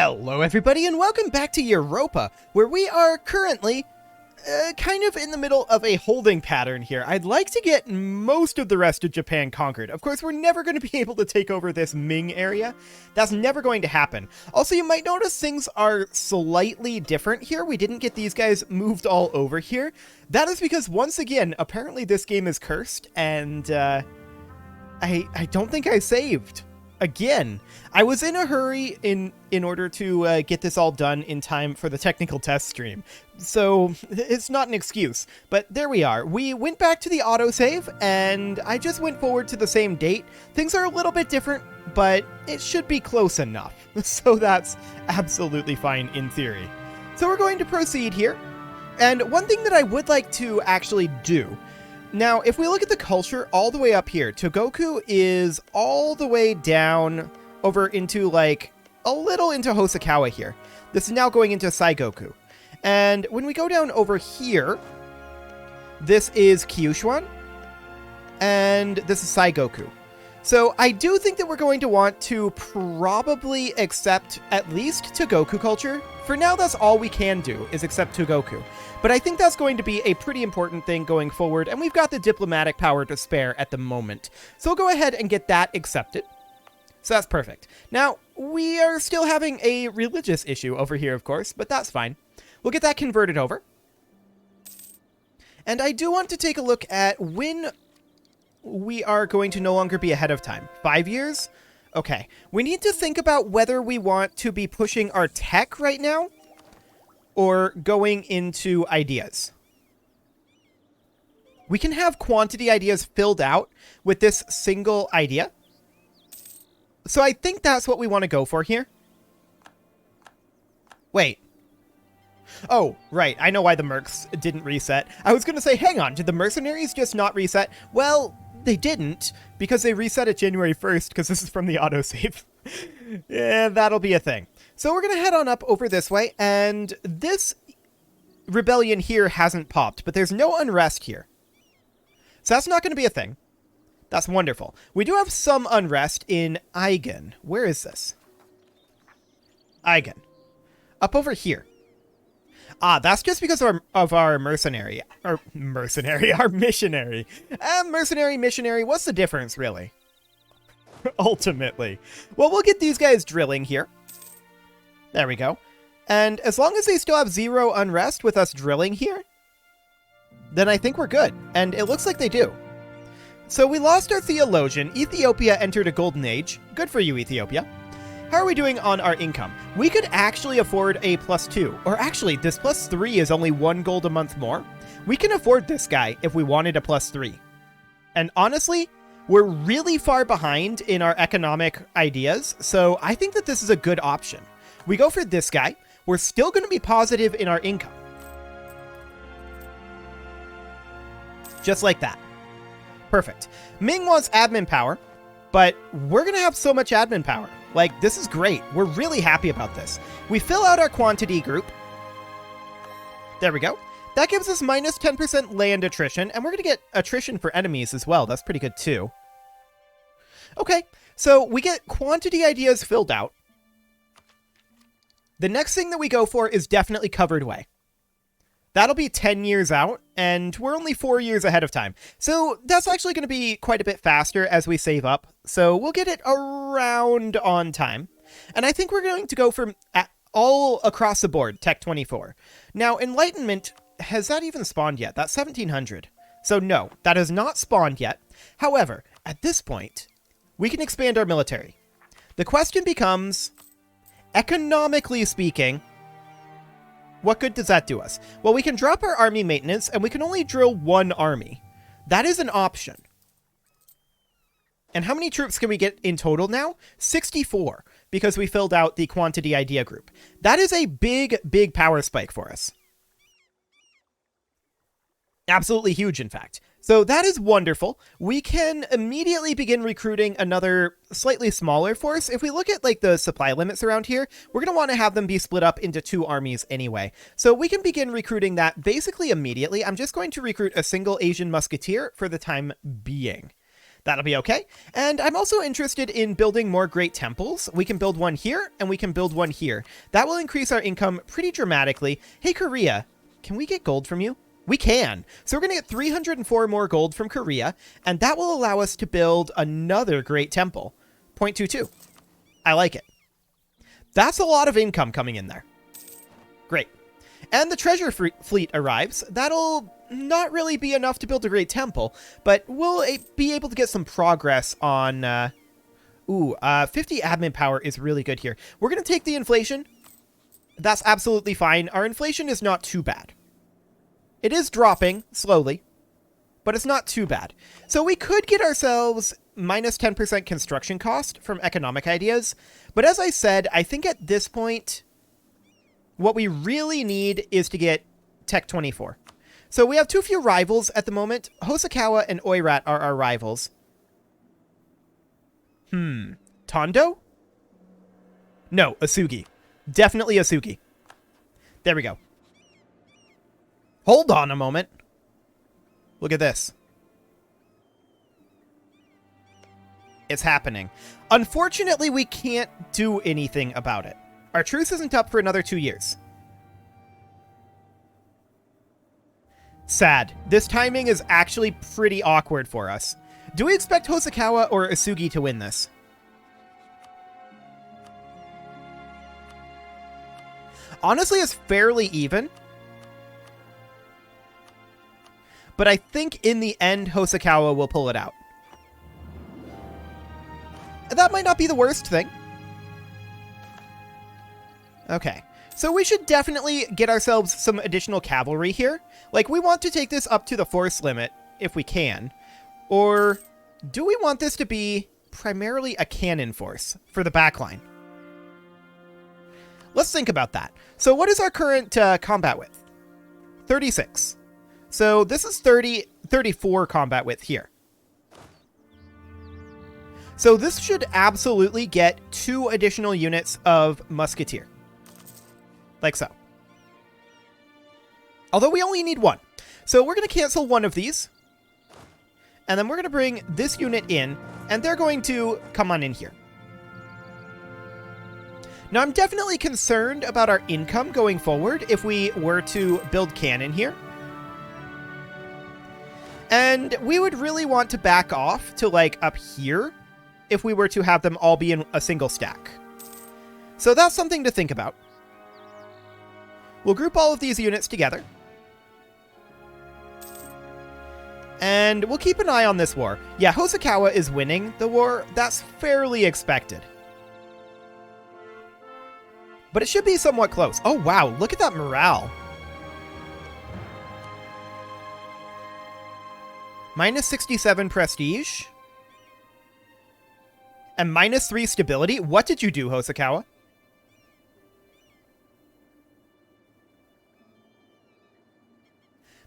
Hello everybody and welcome back to Europa, where we are currently kind of in the middle of a holding pattern here. I'd like to get most of the rest of Japan conquered. Of course, we're never going to be able to take over this Ming area. That's never going to happen. Also, you might notice things are slightly different here. We didn't get these guys moved all over here. That is because, once again, apparently this game is cursed, and I don't think I saved. Again, I was in a hurry in order to get this all done in time for the technical test stream, so it's not an excuse, but there we are. We went back to the autosave, and I just went forward to the same date. Things are a little bit different, but it should be close enough, so that's absolutely fine in theory. So we're going to proceed here, and one thing that I would like to actually do. Now, if we look at the culture all the way up here, Togoku is all the way down over into, like, a little into Hosokawa here. This is now going into Saigoku. And when we go down over here, this is Kyushuan, and this is Saigoku. So I do think that we're going to want to probably accept at least Togoku culture. For now, that's all we can do, is accept Togoku. But I think that's going to be a pretty important thing going forward, and we've got the diplomatic power to spare at the moment. So we'll go ahead and get that accepted. So that's perfect. Now, we are still having a religious issue over here, of course, but that's fine. We'll get that converted over. And I do want to take a look at when we are going to no longer be ahead of time. 5 years? Okay. We need to think about whether we want to be pushing our tech right now, or going into ideas. We can have quantity ideas filled out with this single idea. So I think that's what we want to go for here. Wait. Oh, right. I know why the mercs didn't reset. I was going to say, hang on, did the mercenaries just not reset? Well, they didn't, because they reset it January 1st, because this is from the autosave. Yeah, that'll be a thing. So we're going to head on up over this way, and this rebellion here hasn't popped, but there's no unrest here. So that's not going to be a thing. That's wonderful. We do have some unrest in Aigen. Where is this? Aigen. Up over here. Ah, that's just because of our mercenary. Our missionary. Missionary, what's the difference, really? Ultimately. Well, we'll get these guys drilling here. There we go. And as long as they still have 0 unrest with us drilling here, then I think we're good. And it looks like they do. So we lost our theologian. Ethiopia entered a golden age. Good for you, Ethiopia. How are we doing on our income? We could actually afford a +2. Or actually, this +3 is only 1 gold a month more. We can afford this guy if we wanted a +3. And honestly, we're really far behind in our economic ideas, so I think that this is a good option. We go for this guy. We're still going to be positive in our income. Just like that. Perfect. Ming wants admin power, but we're going to have so much admin power. Like, this is great. We're really happy about this. We fill out our quantity group. There we go. That gives us minus 10% land attrition, and we're going to get attrition for enemies as well. That's pretty good, too. Okay, so we get quantity ideas filled out. The next thing that we go for is definitely covered way. That'll be 10 years out, and we're only 4 years ahead of time. So that's actually going to be quite a bit faster as we save up. So we'll get it around on time. And I think we're going to go from all across the board, Tech 24. Now, Enlightenment, has that even spawned yet? That's 1700. So no, that has not spawned yet. However, at this point, we can expand our military. The question becomes, economically speaking, what good does that do us? Well, we can drop our army maintenance, and we can only drill 1 army. That is an option. And how many troops can we get in total now? 64, because we filled out the quantity idea group. That is a big, big power spike for us. Absolutely huge, in fact. So that is wonderful. We can immediately begin recruiting another slightly smaller force. If we look at like the supply limits around here, we're going to want to have them be split up into 2 armies anyway. So we can begin recruiting that basically immediately. I'm just going to recruit a single Asian musketeer for the time being. That'll be okay. And I'm also interested in building more great temples. We can build one here, and we can build one here. That will increase our income pretty dramatically. Hey, Korea, can we get gold from you? We can. So we're going to get 304 more gold from Korea, and that will allow us to build another great temple. 0.22. I like it. That's a lot of income coming in there. Great. And the treasure fleet arrives. That'll not really be enough to build a great temple, but we'll be able to get some progress on... 50 admin power is really good here. We're going to take the inflation. That's absolutely fine. Our inflation is not too bad. It is dropping slowly, but it's not too bad. So we could get ourselves minus 10% construction cost from economic ideas. But as I said, I think at this point, what we really need is to get Tech 24. So we have too few rivals at the moment. Hosokawa and Oirat are our rivals. Tondo? No, Asugi. Definitely Asugi. There we go. Hold on a moment. Look at this. It's happening. Unfortunately, we can't do anything about it. Our truce isn't up for another 2 years. Sad. This timing is actually pretty awkward for us. Do we expect Hosokawa or Asugi to win this? Honestly, it's fairly even. But I think in the end, Hosokawa will pull it out. That might not be the worst thing. Okay. So we should definitely get ourselves some additional cavalry here. Like, we want to take this up to the force limit, if we can. Or do we want this to be primarily a cannon force for the backline? Let's think about that. So what is our current combat width? 36. So this is 34 combat width here. So this should absolutely get 2 additional units of musketeer. Like so. Although we only need 1. So we're going to cancel one of these. And then we're going to bring this unit in, and they're going to come on in here. Now, I'm definitely concerned about our income going forward if we were to build cannon here. And we would really want to back off to, like, up here if we were to have them all be in a single stack. So that's something to think about. We'll group all of these units together. And we'll keep an eye on this war. Yeah, Hosokawa is winning the war. That's fairly expected. But it should be somewhat close. Oh, wow. Look at that morale. Minus 67 prestige. And minus 3 stability. What did you do, Hosokawa?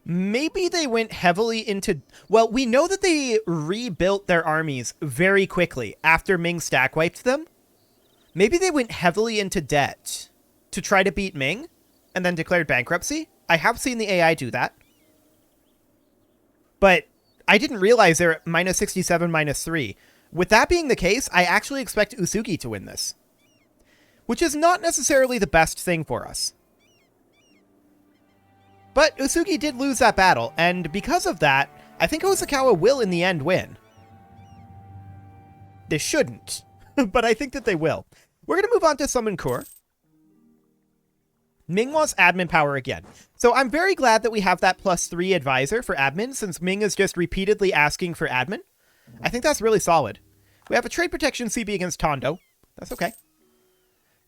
Maybe they went heavily into... Well, we know that they rebuilt their armies very quickly after Ming stack wiped them. Maybe they went heavily into debt to try to beat Ming and then declared bankruptcy. I have seen the AI do that. But I didn't realize they're at minus 67, minus 3. With that being the case, I actually expect Usugi to win this. Which is not necessarily the best thing for us. But Usugi did lose that battle, and because of that, I think Hosokawa will in the end win. They shouldn't, but I think that they will. We're going to move on to Summon Core. Ming wants admin power again. So I'm very glad that we have that +3 advisor for admin, since Ming is just repeatedly asking for admin. I think that's really solid. We have a trade protection CB against Tondo. That's okay.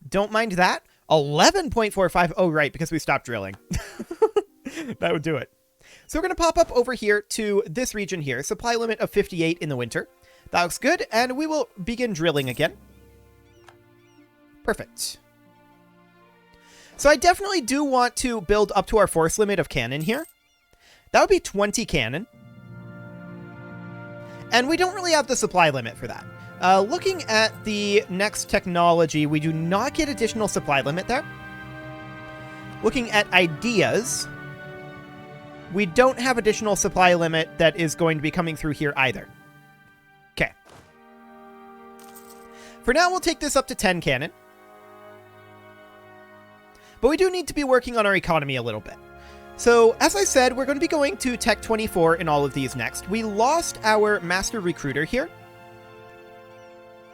Don't mind that. 11.45. Oh, right, because we stopped drilling. That would do it. So we're going to pop up over here to this region here. Supply limit of 58 in the winter. That looks good. And we will begin drilling again. Perfect. So I definitely do want to build up to our force limit of cannon here. That would be 20 cannon. And we don't really have the supply limit for that. Looking at the next technology, we do not get additional supply limit there. Looking at ideas, we don't have additional supply limit that is going to be coming through here either. For now, we'll take this up to 10 cannon. But we do need to be working on our economy a little bit. So, as I said, we're going to be going to Tech 24 in all of these next. We lost our Master Recruiter here.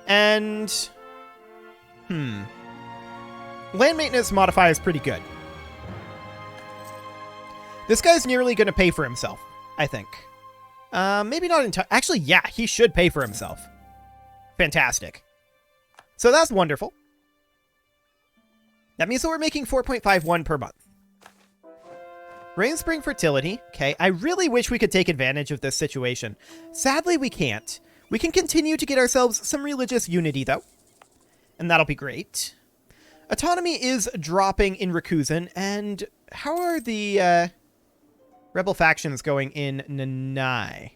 And... land maintenance modifier is pretty good. This guy's nearly going to pay for himself, I think. Maybe not entirely. Actually, yeah, he should pay for himself. Fantastic. So that's wonderful. That means that we're making 4.51 per month. Rain Spring Fertility. Okay, I really wish we could take advantage of this situation. Sadly, we can't. We can continue to get ourselves some religious unity, though. And that'll be great. Autonomy is dropping in Rikuzen, and how are the rebel factions going in Nanai?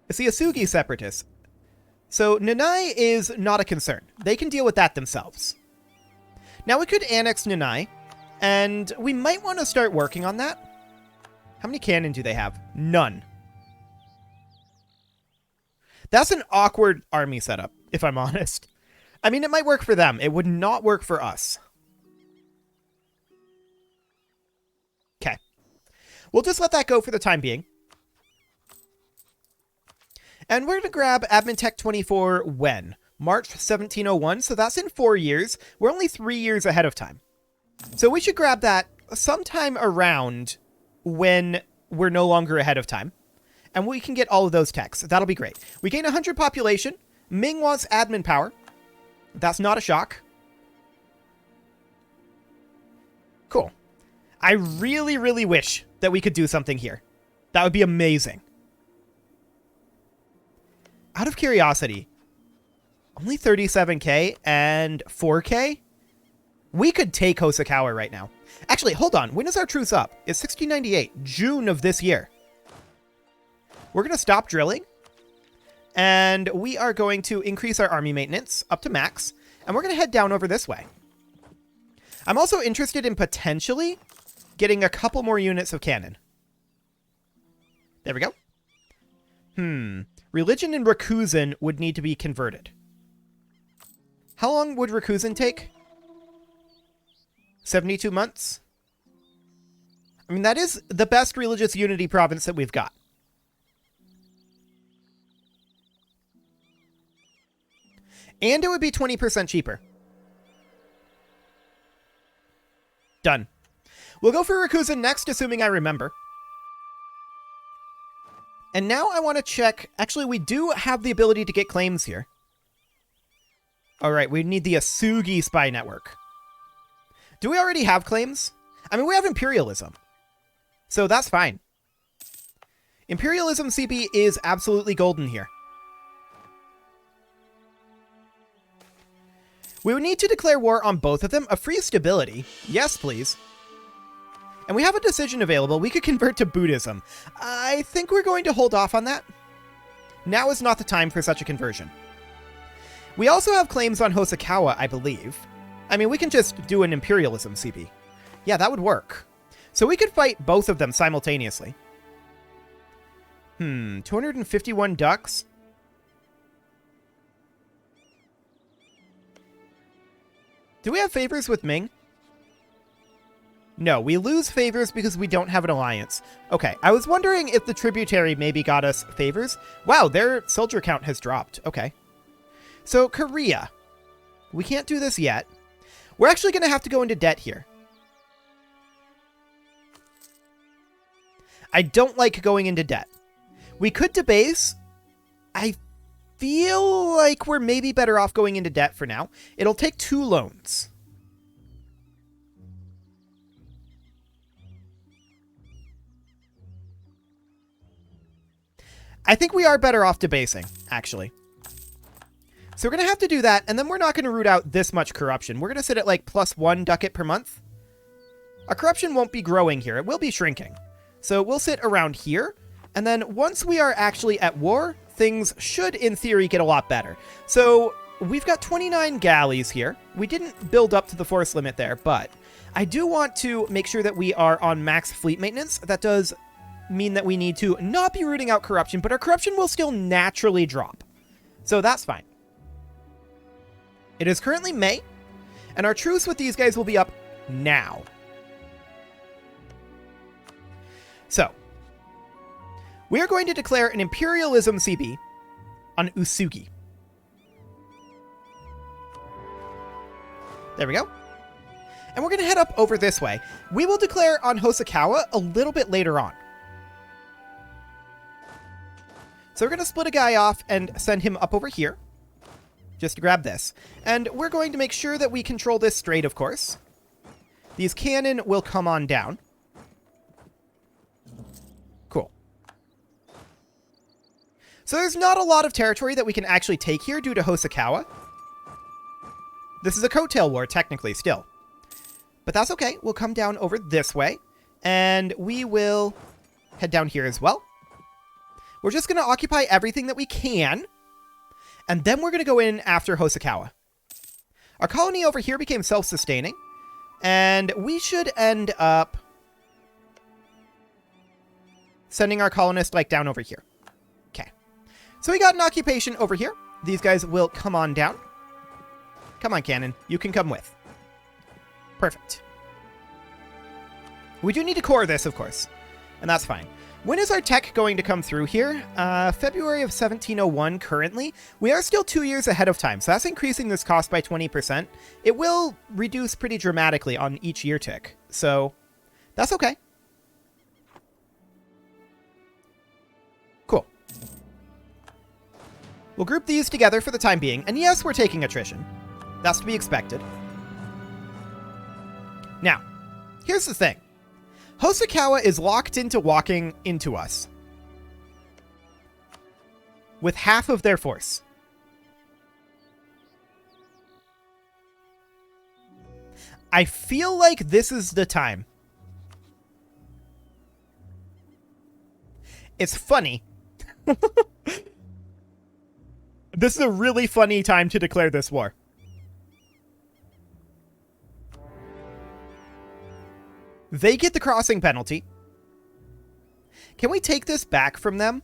It's the Asugi Separatists. So Nanai is not a concern. They can deal with that themselves. Now we could annex Nanai, and we might want to start working on that. How many cannon do they have? None. That's an awkward army setup, if I'm honest. I mean, it might work for them. It would not work for us. Okay. We'll just let that go for the time being. And we're going to grab Admin Tech 24 when? March 1701, so that's in 4 years. We're only 3 years ahead of time. So we should grab that sometime around when we're no longer ahead of time. And we can get all of those techs. That'll be great. We gain 100 population. Ming wants admin power. That's not a shock. Cool. I really, really wish that we could do something here. That would be amazing. Out of curiosity, only 37k and 4k? We could take Hosokawa right now. Actually, hold on. When is our truce up? It's 1698, June of this year. We're going to stop drilling. And we are going to increase our army maintenance up to max. And we're going to head down over this way. I'm also interested in potentially getting a couple more units of cannon. There we go. Religion in Rikuzen would need to be converted. How long would Rikuzen take? 72 months? I mean, that is the best religious unity province that we've got. And it would be 20% cheaper. Done. We'll go for Rikuzen next, assuming I remember. And now I want to check... Actually, we do have the ability to get claims here. Alright, we need the Asugi spy network. Do we already have claims? I mean, we have Imperialism. So that's fine. Imperialism CP is absolutely golden here. We would need to declare war on both of them. A free stability. Yes, please. And we have a decision available. We could convert to Buddhism. I think we're going to hold off on that. Now is not the time for such a conversion. We also have claims on Hosokawa, I believe. I mean, we can just do an Imperialism CP. Yeah, that would work. So we could fight both of them simultaneously. 251 ducks. Do we have favors with Ming? No, we lose favors because we don't have an alliance. Okay, I was wondering if the tributary maybe got us favors. Wow, their soldier count has dropped. Okay. So, Korea. We can't do this yet. We're actually going to have to go into debt here. I don't like going into debt. We could debase. I feel like we're maybe better off going into debt for now. It'll take 2 loans. I think we are better off debasing, actually. So we're going to have to do that, and then we're not going to root out this much corruption. We're going to sit at like +1 ducat per month. Our corruption won't be growing here. It will be shrinking. So we'll sit around here, and then once we are actually at war, things should, in theory, get a lot better. So we've got 29 galleys here. We didn't build up to the force limit there, but I do want to make sure that we are on max fleet maintenance. That does mean that we need to not be rooting out corruption, but our corruption will still naturally drop. So that's fine. It is currently May, and our truce with these guys will be up now. So, we are going to declare an Imperialism CB on Usugi. There we go. And we're going to head up over this way. We will declare on Hosokawa a little bit later on. So we're going to split a guy off and send him up over here. Just to grab this. And we're going to make sure that we control this straight, of course. These cannon will come on down. Cool. So there's not a lot of territory that we can actually take here due to Hosokawa. This is a coattail war, technically, still. But that's okay. We'll come down over this way. And we will head down here as well. We're just going to occupy everything that we can. And then we're going to go in after Hosokawa. Our colony over here became self-sustaining. And we should end up sending our colonists, like, down over here. Okay. So we got an occupation over here. These guys will come on down. Come on, cannon. You can come with. Perfect. We do need to core this, of course. And that's fine. When is our tech going to come through here? February of 1701 currently. We are still 2 years ahead of time, so that's increasing this cost by 20%. It will reduce pretty dramatically on each year tick, so that's okay. Cool. We'll group these together for the time being, and yes, we're taking attrition. That's to be expected. Now, here's the thing. Hosokawa is locked into walking into us with half of their force. I feel like this is the time. It's funny. This is a really funny time to declare this war. They get the crossing penalty. Can we take this back from them?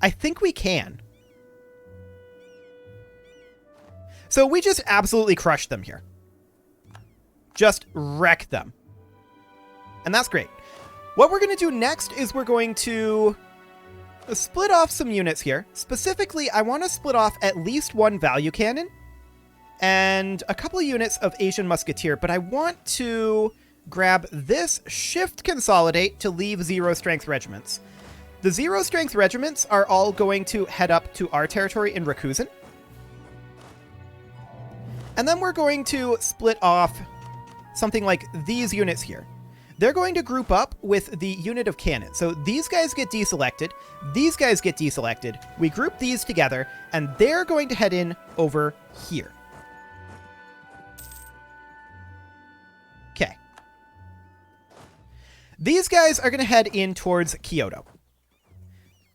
I think we can. So we just absolutely crushed them here. Just wreck them. And that's great. What we're going to do next is we're going to split off some units here. Specifically, I want to split off at least one value cannon and a couple of units of Asian musketeer, but I want to grab this, shift consolidate to leave 0 strength regiments. The 0 strength regiments are all going to head up to our territory in Rakuzen. And then we're going to split off something like these units here. They're going to group up with the unit of cannon. So these guys get deselected, these guys get deselected. We group these together, and they're going to head in over here. Okay. These guys are going to head in towards Kyoto.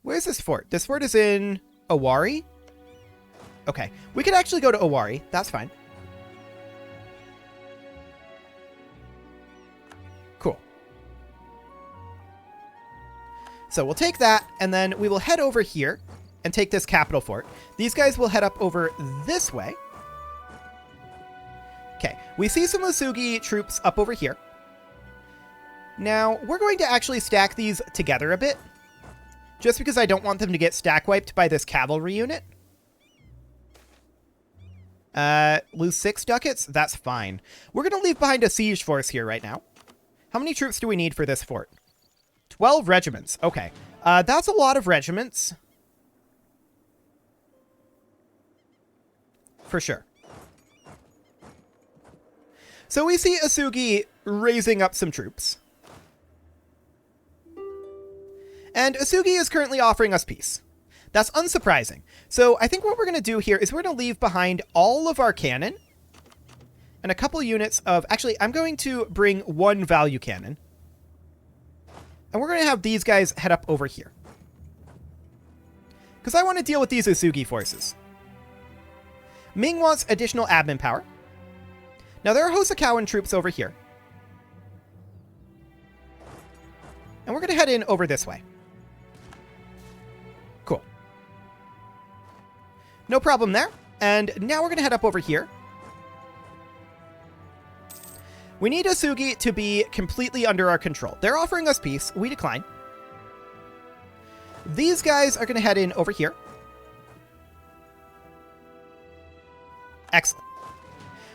Where's this fort? This fort is in Owari? Okay, we could actually go to Owari. That's fine. Cool. So we'll take that, and then we will head over here and take this capital fort. These guys will head up over this way. Okay, we see some Usugi troops up over here. Now, we're going to actually stack these together a bit, just because I don't want them to get stack wiped by this cavalry unit. Lose 6 ducats? That's fine. We're going to leave behind a siege force here right now. How many troops do we need for this fort? 12 regiments. Okay. That's a lot of regiments. For sure. So we see Usugi raising up some troops. And Usugi is currently offering us peace. That's unsurprising. So I think what we're going to do here is we're going to leave behind all of our cannon and a couple units of... Actually, I'm going to bring one value cannon. And we're going to have these guys head up over here. Because I want to deal with these Usugi forces. Ming wants additional admin power. Now, there are Hosokawan troops over here. And we're going to head in over this way. Cool. No problem there. And now we're going to head up over here. We need Asugi to be completely under our control. They're offering us peace. We decline. These guys are going to head in over here. Excellent.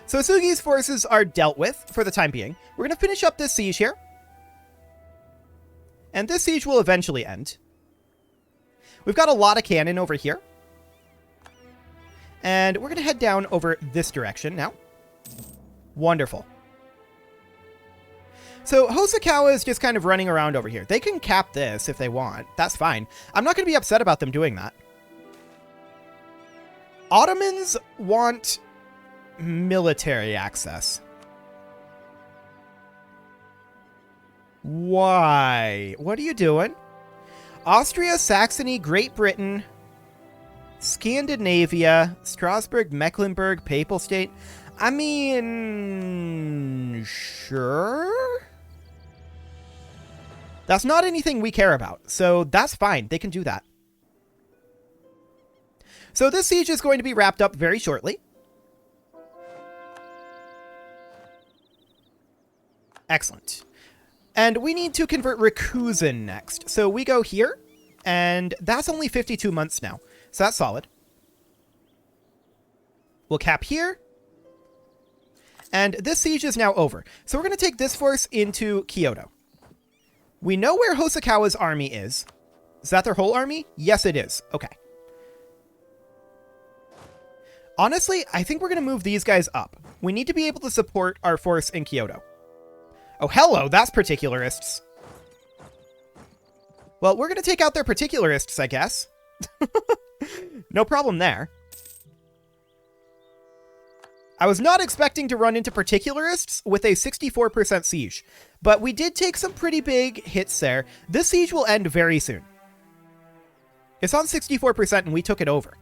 So Asugi's forces are dealt with for the time being. We're going to finish up this siege here. And this siege will eventually end. We've got a lot of cannon over here. And we're going to head down over this direction now. Wonderful. So Hosokawa is just kind of running around over here. They can cap this if they want. That's fine. I'm not going to be upset about them doing that. Ottomans want military access. Why? What are you doing? Austria, Saxony, Great Britain, Scandinavia, Strasbourg, Mecklenburg, Papal State. I mean, sure. That's not anything we care about, so that's fine. They can do that. So this siege is going to be wrapped up very shortly. Excellent. And we need to convert Rikuzen next. So we go here, and that's only 52 months now. So that's solid. We'll cap here. And this siege is now over. So we're going to take this force into Kyoto. We know where Hosokawa's army is. Is that their whole army? Yes, it is. Okay. Honestly, I think we're going to move these guys up. We need to be able to support our force in Kyoto. Oh, hello, that's particularists. Well, we're going to take out their particularists, I guess. No problem there. I was not expecting to run into particularists with a 64% siege, but we did take some pretty big hits there. This siege will end very soon. It's on 64% and we took it over.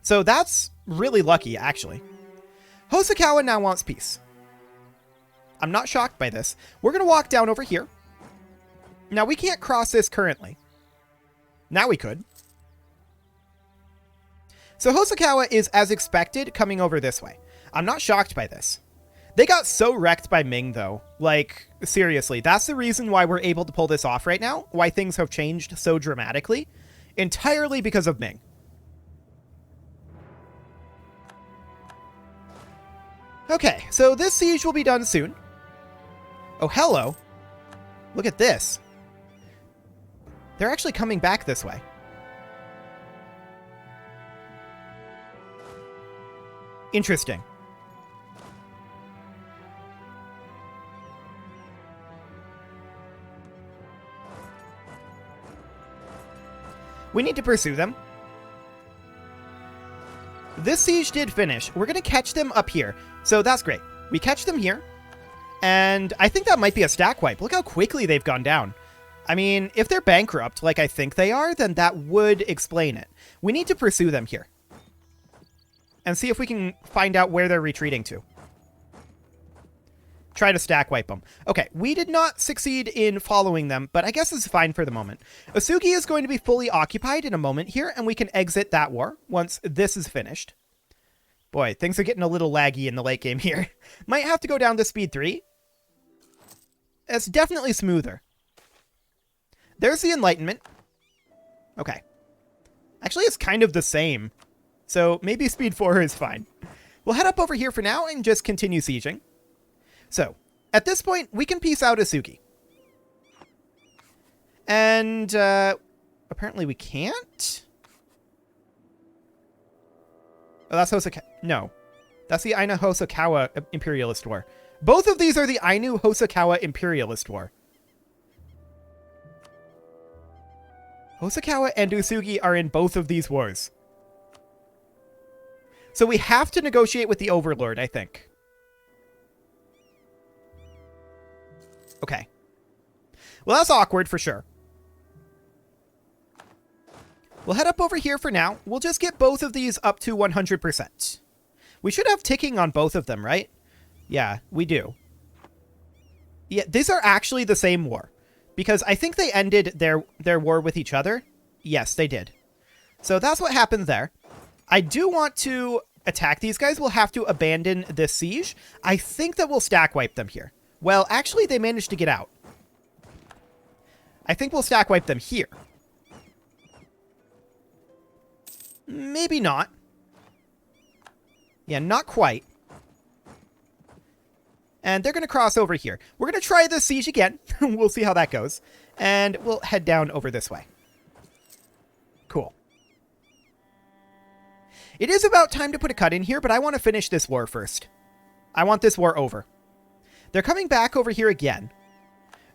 So that's really lucky, actually. Hosokawa now wants peace. I'm not shocked by this. We're going to walk down over here. Now, we can't cross this currently. Now we could. So Hosokawa is, as expected, coming over this way. I'm not shocked by this. They got so wrecked by Ming, though. Like, seriously, that's the reason why we're able to pull this off right now, why things have changed so dramatically. Entirely because of Ming. Okay, so this siege will be done soon. Oh, hello. Look at this. They're actually coming back this way. Interesting. We need to pursue them. This siege did finish. We're going to catch them up here. So that's great. We catch them here. And I think that might be a stack wipe. Look how quickly they've gone down. I mean, if they're bankrupt, like I think they are, then that would explain it. We need to pursue them here. And see if we can find out where they're retreating to. Try to stack wipe them. Okay, we did not succeed in following them, but I guess it's fine for the moment. Asugi is going to be fully occupied in a moment here, and we can exit that war once this is finished. Boy, things are getting a little laggy in the late game here. Might have to go down to speed 3. It's definitely smoother. There's the Enlightenment. Okay. Actually, it's kind of the same. So maybe speed 4 is fine. We'll head up over here for now and just continue sieging. So, at this point, we can peace out Asugi. And, apparently we can't? Oh, that's Hosokawa. No. That's the Ainu Hosokawa Imperialist War. Both of these are the Ainu Hosokawa Imperialist War. Hosokawa and Asugi are in both of these wars. So we have to negotiate with the Overlord, I think. Okay. Well, that's awkward for sure. We'll head up over here for now. We'll just get both of these up to 100%. We should have ticking on both of them, right? Yeah, we do. Yeah, these are actually the same war. Because I think they ended their war with each other. Yes, they did. So that's what happened there. I do want to attack these guys. We'll have to abandon this siege. I think that we'll stack wipe them here. Well, actually, they managed to get out. I think we'll stack wipe them here. Maybe not. Yeah, not quite. And they're going to cross over here. We're going to try this siege again. We'll see how that goes. And we'll head down over this way. Cool. It is about time to put a cut in here, but I want to finish this war first. I want this war over. They're coming back over here again.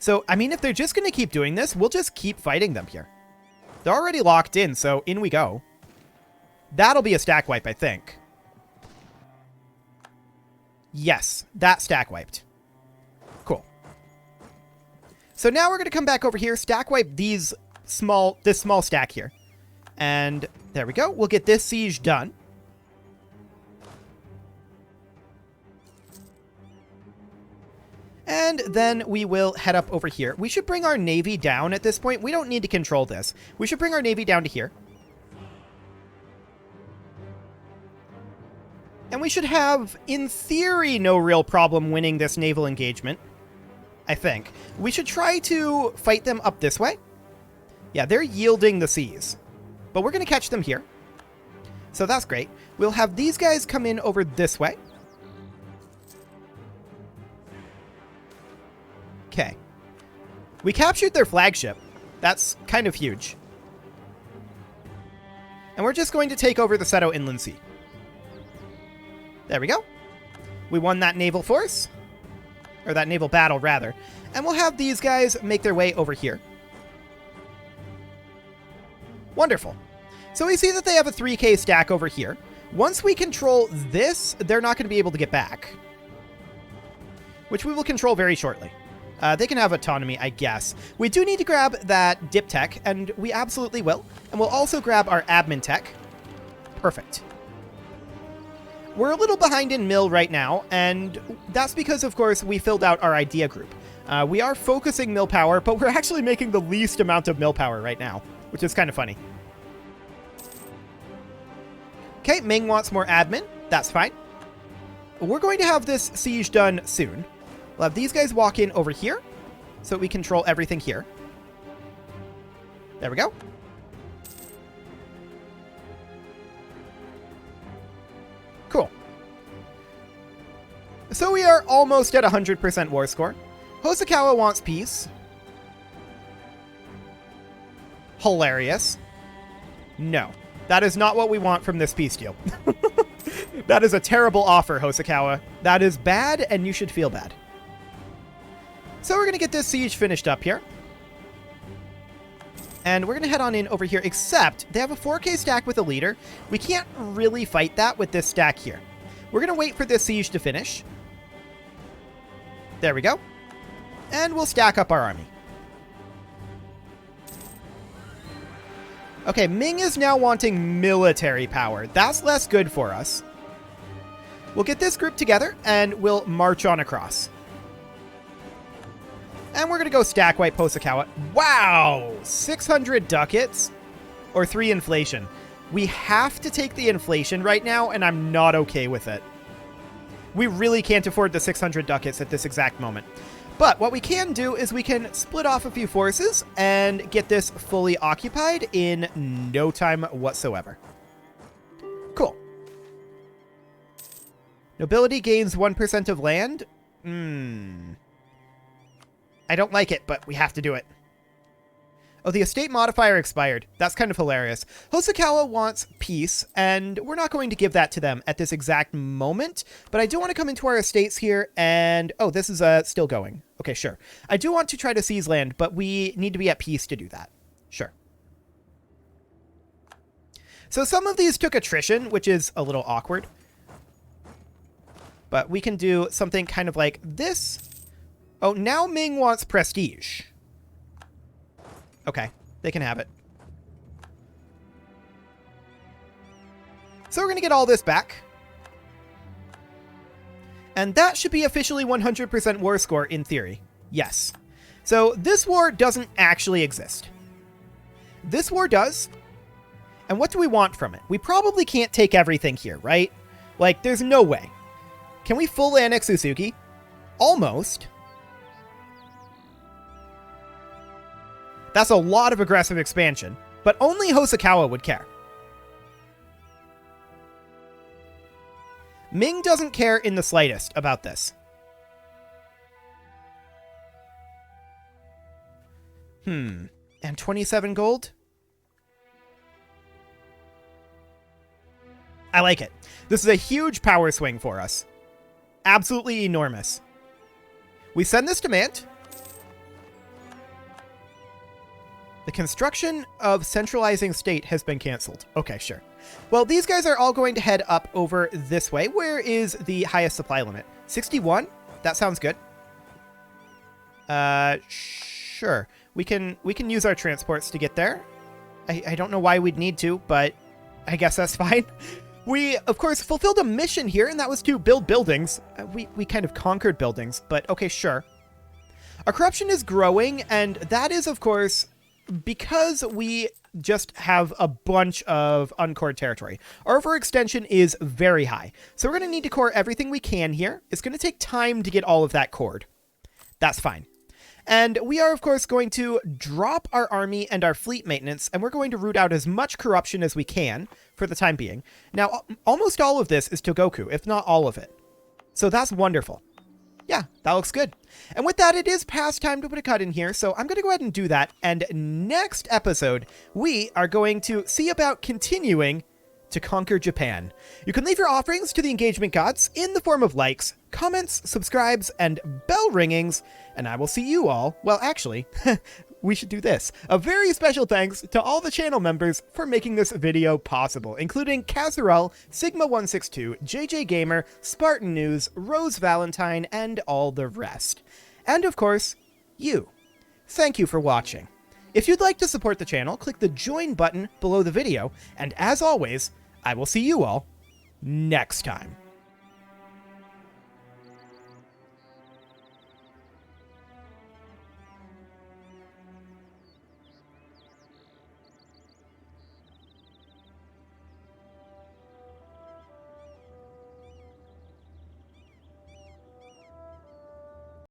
So, I mean, if they're just going to keep doing this, we'll just keep fighting them here. They're already locked in, so in we go. That'll be a stack wipe, I think. Yes, that stack wiped. Cool. So now we're going to come back over here, stack wipe this small stack here. And there we go. We'll get this siege done. And then we will head up over here. We should bring our navy down at this point. We don't need to control this. We should bring our navy down to here. And we should have, in theory, no real problem winning this naval engagement. I think. We should try to fight them up this way. Yeah, they're yielding the seas. But we're going to catch them here. So that's great. We'll have these guys come in over this way. Okay. We captured their flagship. That's kind of huge. And we're just going to take over the Seto Inland Sea. There we go. We won that naval force. Or that naval battle, rather. And we'll have these guys make their way over here. Wonderful. So we see that they have a 3K stack over here. Once we control this, they're not going to be able to get back. Which we will control very shortly. They can have autonomy, I guess. We do need to grab that dip tech, and we absolutely will. And we'll also grab our admin tech. Perfect. We're a little behind in mill right now, and that's because, of course, we filled out our idea group. We are focusing mill power, but we're actually making the least amount of mill power right now, which is kind of funny. Okay, Ming wants more admin. That's fine. We're going to have this siege done soon. We'll have these guys walk in over here, so we control everything here. There we go. Cool. So we are almost at 100% war score. Hosokawa wants peace. Hilarious. No, that is not what we want from this peace deal. That is a terrible offer, Hosokawa. That is bad, and you should feel bad. So we're going to get this siege finished up here. And we're going to head on in over here, except they have a 4K stack with a leader. We can't really fight that with this stack here. We're going to wait for this siege to finish. There we go. And we'll stack up our army. Okay, Ming is now wanting military power. That's less good for us. We'll get this group together, and we'll march on across. And we're going to go stack wipe Hosokawa. Wow! 600 ducats? Or 3 inflation. We have to take the inflation right now, and I'm not okay with it. We really can't afford the 600 ducats at this exact moment. But what we can do is we can split off a few forces and get this fully occupied in no time whatsoever. Cool. Nobility gains 1% of land? I don't like it, but we have to do it. Oh, the estate modifier expired. That's kind of hilarious. Hosokawa wants peace, and we're not going to give that to them at this exact moment, but I do want to come into our estates here, and... oh, this is still going. Okay, sure. I do want to try to seize land, but we need to be at peace to do that. Sure. So some of these took attrition, which is a little awkward. But we can do something kind of like this. Oh, now Ming wants prestige. Okay, they can have it. So we're going to get all this back. And that should be officially 100% war score in theory. Yes. So this war doesn't actually exist. This war does. And what do we want from it? We probably can't take everything here, right? Like, there's no way. Can we full annex Usugi? Almost. That's a lot of aggressive expansion, but only Hosokawa would care. Ming doesn't care in the slightest about this. And 27 gold? I like it. This is a huge power swing for us. Absolutely enormous. We send this demand. The construction of centralizing state has been canceled. Okay, sure. Well, these guys are all going to head up over this way. Where is the highest supply limit? 61? That sounds good. Sure. We can use our transports to get there. I don't know why we'd need to, but I guess that's fine. We, of course, fulfilled a mission here, and that was to build buildings. We kind of conquered buildings, but okay, sure. Our corruption is growing, and that is, of course, because we just have a bunch of uncored territory. Our overextension is very high, so we're going to need to core everything we can here. It's going to take time to get all of that cored. That's fine. And we are, of course, going to drop our army and our fleet maintenance, and we're going to root out as much corruption as we can for the time being. Now, almost all of this is Togoku, if not all of it. So that's wonderful. Yeah, that looks good. And with that, it is past time to put a cut in here, so I'm going to go ahead and do that. And next episode, we are going to see about continuing to conquer Japan. You can leave your offerings to the engagement gods in the form of likes, comments, subscribes, and bell ringings, and I will see you all, well, actually, we should do this. A very special thanks to all the channel members for making this video possible, including Kazurel, Sigma162, JJ Gamer, Spartan News, Rose Valentine, and all the rest. And of course, you. Thank you for watching. If you'd like to support the channel, click the join button below the video, and as always, I will see you all next time.